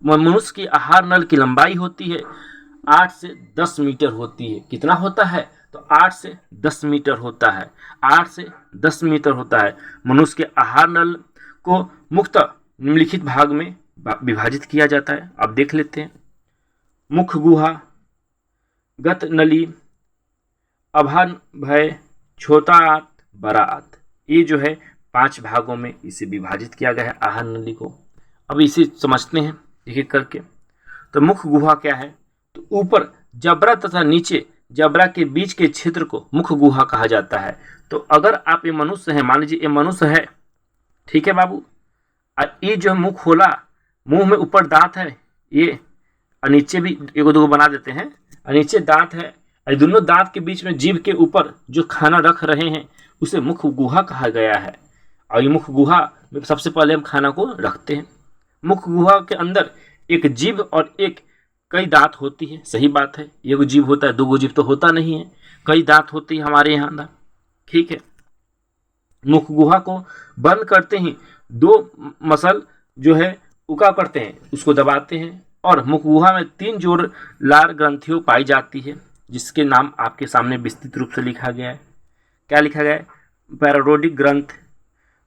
A: मनुष्य की आहार नल की लंबाई होती है 8 से 10 मीटर होती है। कितना होता है? तो 8 से 10 मीटर होता है। 8 से 10 मीटर होता है। मनुष्य के आहार नल को मुख्यतः निम्नलिखित भाग में विभाजित किया जाता है। अब देख लेते हैं। मुख गुहा, गत नली, अभान भय, छोटा आंत, बड़ा आंत, ये जो है 5 भागों में इसे विभाजित किया गया है आहार नली को। अब इसे समझते हैं एक एक करके। तो मुख गुहा क्या है? तो ऊपर जबड़ा तथा नीचे जबड़ा के बीच के क्षेत्र को मुख गुहा कहा जाता है। तो अगर आप ये मनुष्य है, मान लीजिए ये मनुष्य है, ठीक है बाबू, ये जो मुख खोला, मुंह में ऊपर दांत है, ये नीचे भी एक दो बना देते हैं, नीचे दांत है, दोनों दांत के बीच में जीभ के ऊपर जो खाना रख रहे हैं उसे मुख गुहा कहा गया है। और ये मुख गुहा में सबसे पहले हम खाना को रखते हैं। मुख गुहा के अंदर एक जीभ और एक कई दांत होती है। सही बात है, एक जीभ होता है, 2 जीभ तो होता नहीं है, कई दांत होती है हमारे यहाँ अंदर, ठीक है। मुख गुहा को बंद करते ही 2 मसल जो है उका करते हैं, उसको दबाते हैं, और मुख गुहा में 3 जोड़ लार ग्रंथियों पाई जाती है, जिसके नाम आपके सामने विस्तृत रूप से लिखा गया है। क्या लिखा गया है? पैरारोडिक ग्रंथ,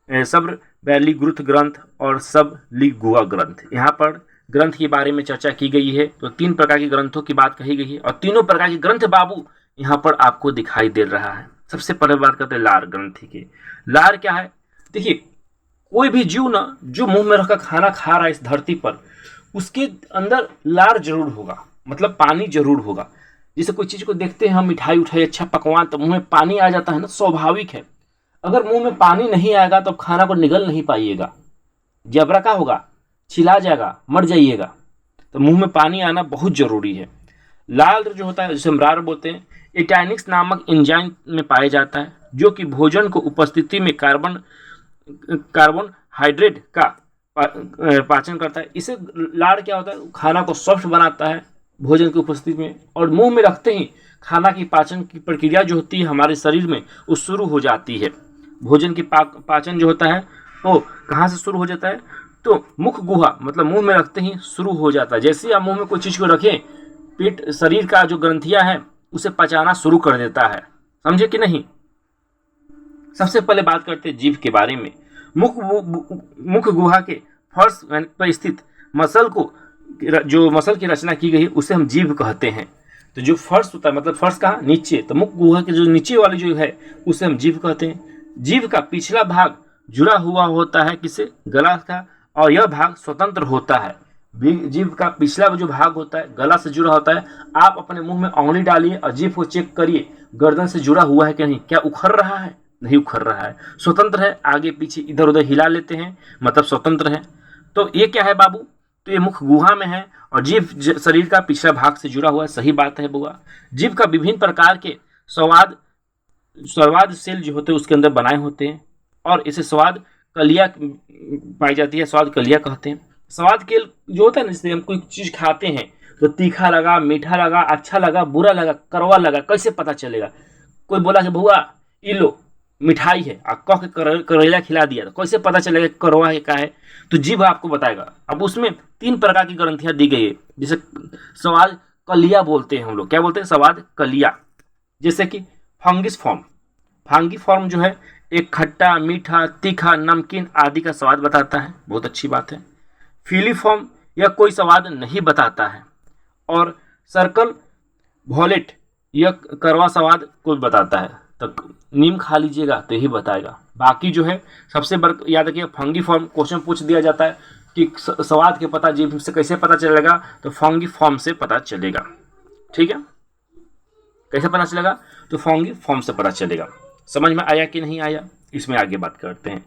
A: सब बैलीग्रुथ ग्रंथ और सब लिगुआ ग्रंथ। यहाँ पर ग्रंथ के बारे में चर्चा की गई है। तो 3 प्रकार के ग्रंथों की बात कही गई है, और तीनों प्रकार के ग्रंथ बाबू यहाँ पर आपको दिखाई दे रहा है। सबसे पहले बात करते हैं लार ग्रंथि की। लार क्या है? देखिए, कोई भी जीव ना जो मुंह में रखकर खाना खा रहा है इस धरती पर, उसके अंदर लार जरूर होगा, मतलब पानी जरूर होगा। जैसे कोई चीज को देखते हैं हम, मिठाई उठाई, अच्छा पकवान, तो मुंह में पानी आ जाता है ना, स्वाभाविक है। अगर मुंह में पानी नहीं आएगा तो खाना को निगल नहीं पाइएगा, जबरा क्या होगा? छिला जाएगा, मर जाइएगा। तो मुंह में पानी आना बहुत जरूरी है। लाल जो होता है, जिसे हम रार बोलते हैं, एटाइनिक्स नामक एंजाइम में पाया जाता है, जो कि भोजन को उपस्थिति में कार्बोहाइड्रेट का पाचन करता है। इसे लार क्या होता है? खाना को सॉफ्ट बनाता है भोजन की उपस्थिति में, और मुंह में रखते ही खाना की पाचन की प्रक्रिया जो होती है हमारे शरीर में वो शुरू हो जाती है। भोजन की पाचन जो होता है वो कहाँ से शुरू हो जाता है? तो मुख गुहा, मतलब मुंह में रखते ही शुरू हो जाता है। जैसे ही आप मुंह में कोई चीज को रखें, पेट, शरीर का जो ग्रंथियां है उसे पचाना शुरू कर देता है। समझे कि नहीं? सबसे पहले बात करते हैं जीभ के बारे में। मुख गुहा के फर्श पर स्थित मसल को, जो मसल की रचना की गई उसे हम जीभ कहते हैं। तो जो फर्श होता है, मतलब फर्श कहाँ? नीचे। तो मुख गुहा के जो नीचे वाली जो है उसे हम जीभ कहते हैं। जीभ का पिछला भाग जुड़ा हुआ होता है किसे? गला का, और यह भाग स्वतंत्र होता है। जीभ का पिछला जो भाग होता है गला से जुड़ा होता है। आप अपने मुंह में उंगली डालिए और जीभ को चेक करिए, गर्दन से जुड़ा हुआ है कि नहीं, क्या उखड़ रहा है? नहीं उखड़ रहा है, स्वतंत्र है। आगे पीछे इधर उधर हिला लेते हैं, मतलब स्वतंत्र है। तो ये क्या है बाबू? तो ये मुख गुहा में है, और जीभ शरीर का पिछला भाग से जुड़ा हुआ है। सही बात है बुआ। जीभ का विभिन्न प्रकार के स्वाद सेल जो होते हैं उसके अंदर बनाए होते हैं, और इसे स्वाद कलिया पाई जाती है, स्वाद कलिया कहते हैं। स्वाद के जो होता है ना, जैसे हम कोई चीज खाते हैं तो तीखा लगा, मीठा लगा, अच्छा लगा, बुरा लगा, कड़वा लगा, कैसे पता चलेगा? कोई बोला कि भुआ ये लो मिठाई है, कह के करेला खिला दिया, तो कैसे पता चलेगा कड़वा है क्या है? तो जीभ आपको बताएगा। अब उसमें 3 प्रकार की ग्रंथियां दी गई है, जैसे स्वाद कलिया बोलते हैं हम लोग। क्या बोलते हैं? स्वाद कलिया। जैसे कि फंगिस फॉर्म, फांगी फॉर्म जो है एक खट्टा, मीठा, तीखा, नमकीन आदि का स्वाद बताता है। बहुत अच्छी बात है। फीलिफॉर्म यह कोई स्वाद नहीं बताता है, और सर्कल वॉलेट यह कड़वा स्वाद को बताता है। तो नीम खा लीजिएगा तो यही बताएगा। बाकी जो है सबसे बड़ा याद रखिए, फंगी फॉर्म क्वेश्चन पूछ दिया जाता है कि स्वाद के पता जीभ से कैसे पता चलेगा? तो फंगी फॉर्म से पता चलेगा। ठीक है, कैसे पता चलेगा? तो फंगी फॉर्म से पता चलेगा। समझ में आया कि नहीं आया? इसमें आगे बात करते हैं।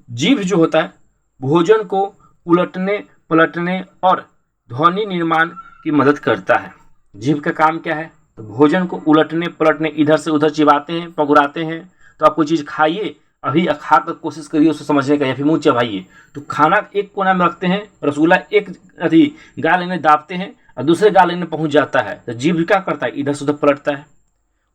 A: जीभ जो होता है भोजन को उलटने पलटने और ध्वनि निर्माण की मदद करता है। जीभ का काम क्या है? तो भोजन को उलटने पलटने, इधर से उधर चिबाते हैं, पगुराते हैं। तो आप कोई चीज़ खाइए, अभी खा कर कोशिश करिए उसको समझने का, या फिर मुँह चबाइए। तो खाना एक कोना में रखते हैं, रसगुल्ला एक गाल में दाबते हैं और दूसरे गाल में पहुँच जाता है। तो जीभ क्या करता है? इधर से उधर पलटता है।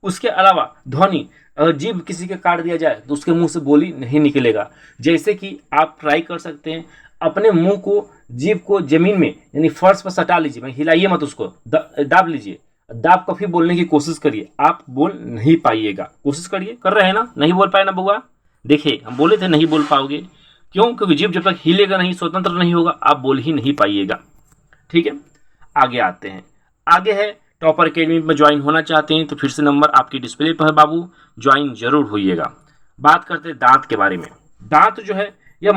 A: उसके अलावा ध्वनि, अगर जीभ किसी का काट दिया जाए तो उसके मुंह से बोली नहीं निकलेगा। जैसे कि आप ट्राई कर सकते हैं, अपने मुंह को, जीभ को जमीन में यानी फर्श पर सटा लीजिए, मैं हिलाइए मत उसको, दाब लीजिए, दाब कर फिर बोलने की कोशिश करिए, आप बोल नहीं पाइएगा। कोशिश करिए, कर रहे हैं ना, नहीं बोल पाए ना बउआ, देखिए हम बोले थे नहीं बोल पाओगे, क्यों? क्योंकि जीभ जब तक हिलेगा नहीं, स्वतंत्र नहीं होगा, आप बोल ही नहीं पाइएगा। ठीक है, आगे आते हैं। आगे है टॉपर अकेडमी में ज्वाइन होना चाहते हैं तो फिर से नंबर आपकी डिस्प्ले पर है बाबू, ज्वाइन जरूर होइएगा। बात करते हैं दांत के बारे में। दांत जो है यह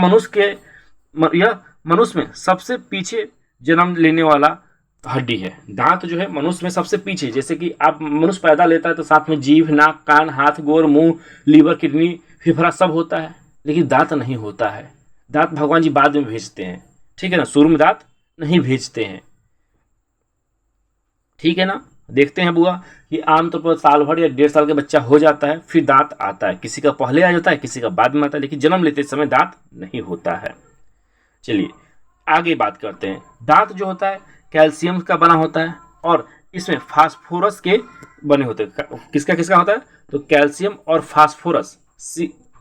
A: मनुष्य में सबसे पीछे जन्म लेने वाला हड्डी है। दांत जो है मनुष्य में सबसे पीछे, जैसे कि आप मनुष्य पैदा लेता है तो साथ में जीभ, नाक, कान, हाथ, गोर, मुंह, लीवर, किडनी, फेफड़ा सब होता है, लेकिन दांत नहीं होता है। दांत भगवान जी बाद में भेजते हैं, ठीक है ना, शुरू में दांत नहीं भेजते हैं, ठीक है ना। देखते हैं बुआ कि आमतौर पर साल भर या 1.5 साल का बच्चा हो जाता है फिर दांत आता है, किसी का पहले आ जाता है, किसी का बाद में आता है, लेकिन जन्म लेते समय दांत नहीं होता है। चलिए आगे बात करते हैं। दांत जो होता है कैल्शियम का बना होता है और इसमें फास्फोरस के बने होते हैं। किसका किसका होता है? तो कैल्शियम और फास्फोरस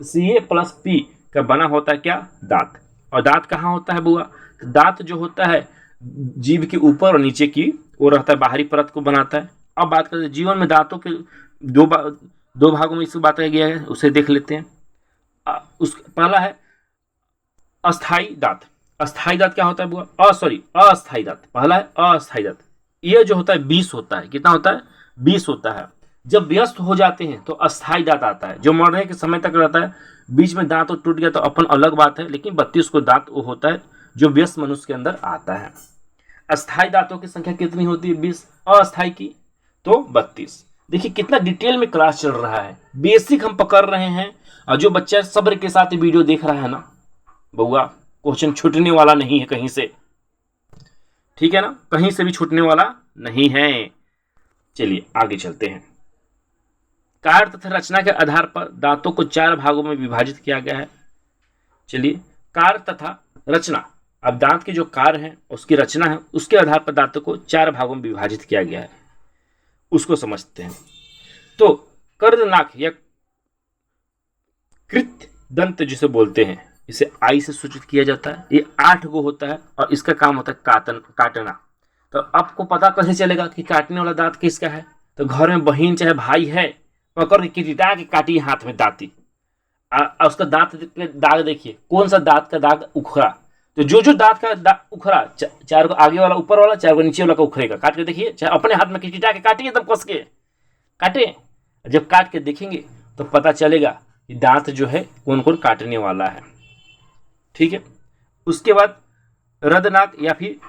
A: Ca+P का बना होता है क्या? दांत। और दांत कहाँ होता है बुआ? तो दांत जो होता है जीभ के ऊपर और नीचे की वो रहता है, बाहरी परत को बनाता है। अब बात करते हैं जीवन में दांतों के दो भागों में इसको बताया गया है, उसे देख लेते हैं। पहला है अस्थाई दांत। अस्थाई दांत क्या होता है बुआ? अस्थाई दांत। पहला है अस्थाई दांत, ये जो होता है 20 होता है। कितना होता है? 20 होता है। जब व्यस्त हो जाते हैं तो अस्थाई दांत आता है, जो मरने के समय तक रहता है। बीच में दांत टूट गया तो अपन अलग बात है, लेकिन 32 को दांत वो होता है जो व्यस्त मनुष्य के अंदर आता है। अस्थाई दांतों की संख्या कितनी होती है? 20। अस्थाई की तो 32। देखिए कितना डिटेल में क्लास चल रहा है, बेसिक हम पकड़ रहे हैं। और जो बच्चा सब्र के साथ वीडियो देख रहा है ना बउआ, क्वेश्चन छूटने वाला नहीं है कहीं से, ठीक है ना, कहीं से भी छूटने वाला नहीं है। चलिए आगे चलते हैं। कार्य तथा रचना के आधार पर दांतों को 4 भागों में विभाजित किया गया है। चलिए कार्य तथा रचना, अब दांत के जो कार्य है उसकी रचना है, उसके आधार पर दांतों को 4 भागों में विभाजित किया गया है, उसको समझते हैं। तो कर्णनाक या कृत दंत जिसे बोलते हैं, इसे आई से सूचित किया जाता है। ये 8 गो होता है और इसका काम होता है काटना। तो आपको पता कैसे चलेगा कि काटने वाला दांत किसका है? तो घर में बहन चाहे भाई है, पकड़ के किटिटा के काटी हाथ में दांती, उसका दांत पे दाग देखिए, कौन सा दांत का दाग उखड़ा। तो जो दांत का उखड़ा, 4 को आगे वाला ऊपर वाला, 4 को नीचे वाला का उखड़ेगा। काट के देखिए, चाहे अपने हाथ में किटिटा के काटिए, एकदम कस के काटे। जब काट के देखेंगे तो पता चलेगा कि दांत जो है कौन कौन काटने वाला है, ठीक है। उसके बाद रदनाक या फिर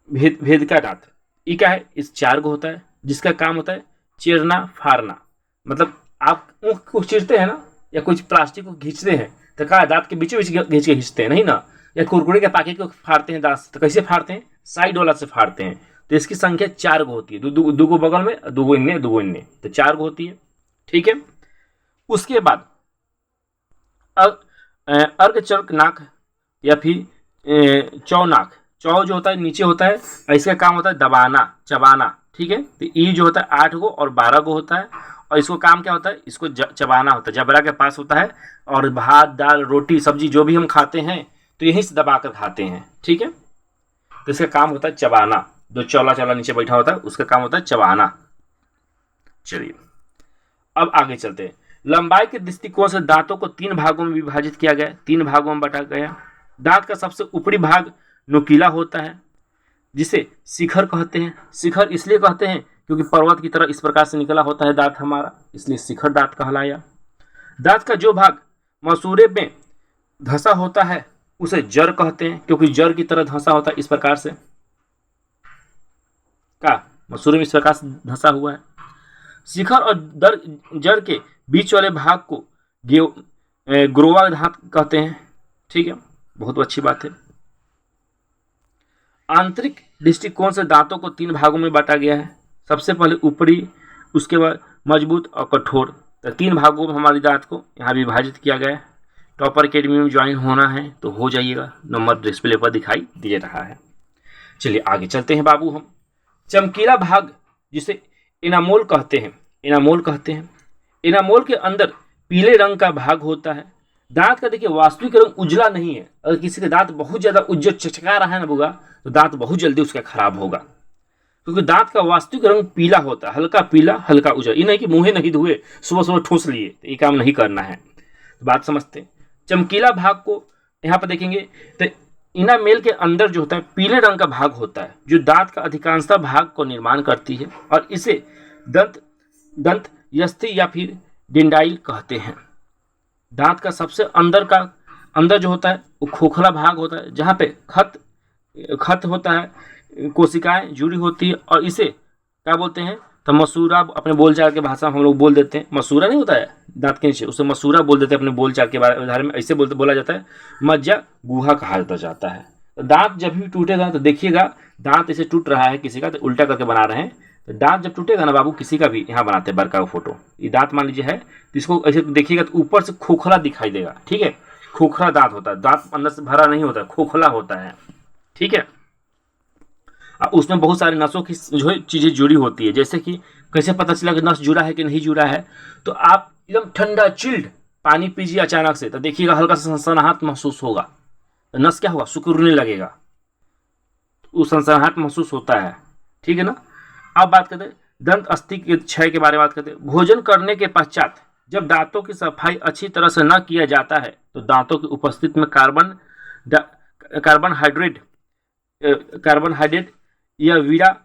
A: भेद का दांत, ये क्या है? इस 4 को होता है, जिसका काम होता है चीरना फाड़ना। मतलब आप ऊँख को चीरते हैं ना, या कुछ प्लास्टिक को खींचते हैं तो क्या दांत के बीचों बीच घींच के खींचते हैं, नहीं ना। या कुरकुरे के पैकेट को फाड़ते हैं दांत से, तो कैसे फाड़ते हैं? साइड वाला से फाड़ते हैं। तो इसकी संख्या 4 गो होती है, दो गो बगल में, 2 गो इनने, 2 गो इनने, तो 4 गो होती है, ठीक है। उसके बाद अर्धचर्क नाक या फिर चौनाक। चौ जो होता है नीचे होता है, इसका काम होता है दबाना, चबाना, ठीक है। तो ई जो होता है 8 गो और 12 गो होता है, और इसको काम क्या होता है? इसको चबाना होता है, जबड़ा के पास होता है। और भात, दाल, रोटी, सब्जी जो भी हम खाते हैं तो यहीं से दबा कर खाते हैं, ठीक है। तो इसका काम होता है चबाना। जो चौला नीचे बैठा होता है उसका काम होता है चबाना। चलिए अब आगे चलते हैं। लंबाई के दृष्टिकोण से दांतों को 3 भागों में विभाजित किया गया, 3 भागों में बांटा गया। दांत का सबसे ऊपरी भाग नुकीला होता है, जिसे शिखर कहते हैं। शिखर इसलिए कहते हैं क्योंकि पर्वत की तरह इस प्रकार से निकला होता है दांत हमारा, इसलिए शिखर दांत कहलाया। दांत का जो भाग मसूड़े में धंसा होता है उसे जड़ कहते हैं, क्योंकि जड़ की तरह धंसा होता है इस प्रकार से। का मसूड़े में इस प्रकार से धंसा हुआ है। शिखर और जड़ के बीच वाले भाग को ग्रोवा दांत कहते हैं, ठीक है, बहुत अच्छी बात है। आंतरिक दृष्टिकोण से दांतों को 3 भागों में बांटा गया है। सबसे पहले ऊपरी, उसके बाद मजबूत और कठोर। तो 3 भागों में हमारी दांत को यहाँ विभाजित किया गया है। टॉपर अकेडमी में ज्वाइन होना है तो हो जाइएगा, नंबर डिस्प्ले पर दिखाई दे रहा है। चलिए आगे चलते हैं बाबू। हम चमकीला भाग जिसे इनामोल कहते हैं, एनामोल कहते हैं। एनामोल के अंदर पीले रंग का भाग होता है। दांत का देखिए वास्तविक रंग उजला नहीं है। अगर किसी का दांत बहुत ज्यादा उज्जर चकचका रहा है ना बुआ, तो दांत बहुत जल्दी उसका खराब होगा, क्योंकि दांत का वास्तविक रंग पीला होता है, हल्का पीला हल्का उजला। ये नहीं कि मुंह नहीं धुए सुबह सुबह ठूस लिए, तो ये काम नहीं करना है। तो बात समझते हैं। चमकीला भाग को यहाँ पर देखेंगे तो इनामेल के अंदर जो होता है पीले रंग का भाग होता है, जो दांत का अधिकांशतः भाग को निर्माण करती है, और इसे दंत यस्थि या फिर डिंडाइल कहते हैं। दांत का सबसे अंदर जो होता है वो खोखला भाग होता है, जहाँ पे खत होता है, कोशिकाएं जुड़ी होती है, और इसे क्या बोलते हैं, तो मसूरा अपने बोलचाल के भाषा में हम लोग बोल देते हैं। मसूरा नहीं होता है दांत के नीचे, उसे मसूरा बोल देते हैं अपने बोलचाल के बारे में, ऐसे बोला जाता है। मज्जा गुहा कहा जाता है। तो दांत जब भी टूटेगा तो देखिएगा, दांत ऐसे टूट रहा है किसी का, तो उल्टा करके बना रहे हैं। तो दांत जब टूटेगा ना बाबू, किसी का भी, यहाँ बनाते हैं बरका का फोटो, ये दांत मान लीजिए है, तो इसको ऐसे देखिएगा तो ऊपर से खोखला दिखाई देगा, ठीक है। खोखला दांत होता है, दांत अंदर से भरा नहीं होता, खोखला होता है, ठीक है। उसमें बहुत सारे नसों की जो है चीजें जुड़ी होती है। जैसे कि कैसे पता चला कि नस जुड़ा है कि नहीं जुड़ा है, तो आप एकदम ठंडा चिल्ड पानी पीजिए अचानक से, तो देखिएगा हल्का सा सनसनाहट महसूस होगा, तो नस क्या होगा, सिकुड़ने लगेगा, वो सनसनाहट महसूस होता है, ठीक है ना। अब बात करते हैं दंत अस्थि के क्षय के बारे में बात करते हैं। भोजन करने के पश्चात जब दांतों की सफाई अच्छी तरह से न किया जाता है, तो दांतों की उपस्थिति में कार्बनहाइड्रेट या वीरा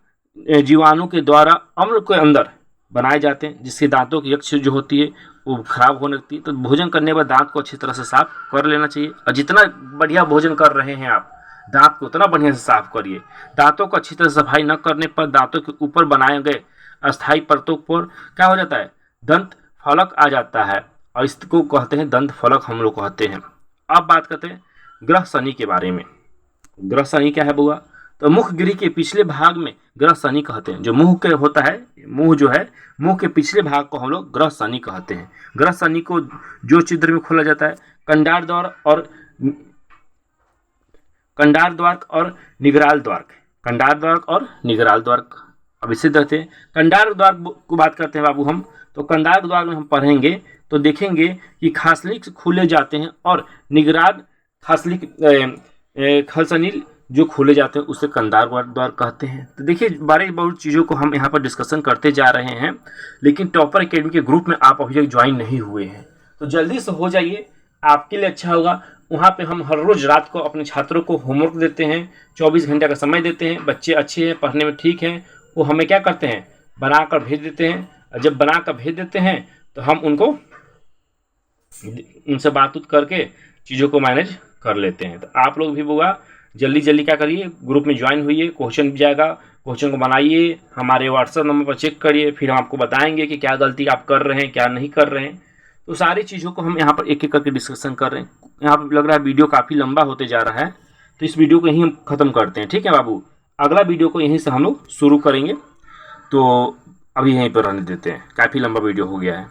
A: जीवाणु के द्वारा अम्ल के अंदर बनाए जाते हैं, जिससे दांतों की यक्ष जो होती है वो खराब होने लगती है। तो भोजन करने के बाद दांत को अच्छी तरह से साफ कर लेना चाहिए, और जितना बढ़िया भोजन कर रहे हैं आप, दांत को उतना बढ़िया से साफ करिए। दांतों को अच्छी तरह से सफाई न करने पर दांतों के ऊपर बनाए गए अस्थायी परतों पर क्या हो जाता है, दंत फलक आ जाता है, और इसको कहते हैं दंत फलक हम लोग कहते हैं। अब बात करते हैं ग्रह शनि के बारे में। ग्रह शनि क्या है बुआ, तो मुख गिरी के पिछले भाग में ग्रह शनि कहते हैं। जो मुंह के होता है, मुंह जो है, मुंह के पिछले भाग को हम लोग ग्रह शनि कहते हैं। ग्रह शनि को जो छिद्र में खोला जाता है, कंडार द्वार और निगराल द्वार। अब इसे देखते हैं कंडार द्वार को बात करते हैं बाबू हम। तो कंडार द्वार में हम पढ़ेंगे तो देखेंगे कि खासलिक खुले जाते हैं, और निगराल खलसनील जो खोले जाते हैं उसे कंडार द्वार कहते हैं। तो देखिए बहुत चीज़ों को हम यहाँ पर डिस्कशन करते जा रहे हैं, लेकिन टॉपर एकेडमी के ग्रुप में आप अभी तक ज्वाइन नहीं हुए हैं तो जल्दी से हो जाइए, आपके लिए अच्छा होगा। वहाँ पे हम हर रोज रात को अपने छात्रों को होमवर्क देते हैं, 24 घंटे का समय देते हैं। बच्चे अच्छे हैं, पढ़ने में ठीक हैं, वो हमें क्या करते हैं, बनाकर भेज देते हैं। और जब बनाकर भेज देते हैं तो हम उनसे बात करके चीज़ों को मैनेज कर लेते हैं। तो आप लोग भी बुआ जल्दी क्या करिए, ग्रुप में ज्वाइन होइए। क्वेश्चन भी जाएगा, क्वेश्चन को बनाइए, हमारे व्हाट्सएप नंबर पर चेक करिए, फिर हम आपको बताएंगे कि क्या गलती आप कर रहे हैं, क्या नहीं कर रहे हैं। तो सारी चीज़ों को हम यहाँ पर एक एक करके डिस्कशन कर रहे हैं। यहाँ पर लग रहा है वीडियो काफ़ी लंबा होते जा रहा है, तो इस वीडियो को यहीं हम ख़त्म करते हैं, ठीक है बाबू। अगला वीडियो को यहीं से हम लोग शुरू करेंगे, तो अभी यहीं पर रहने देते हैं, काफ़ी लंबा वीडियो हो गया है।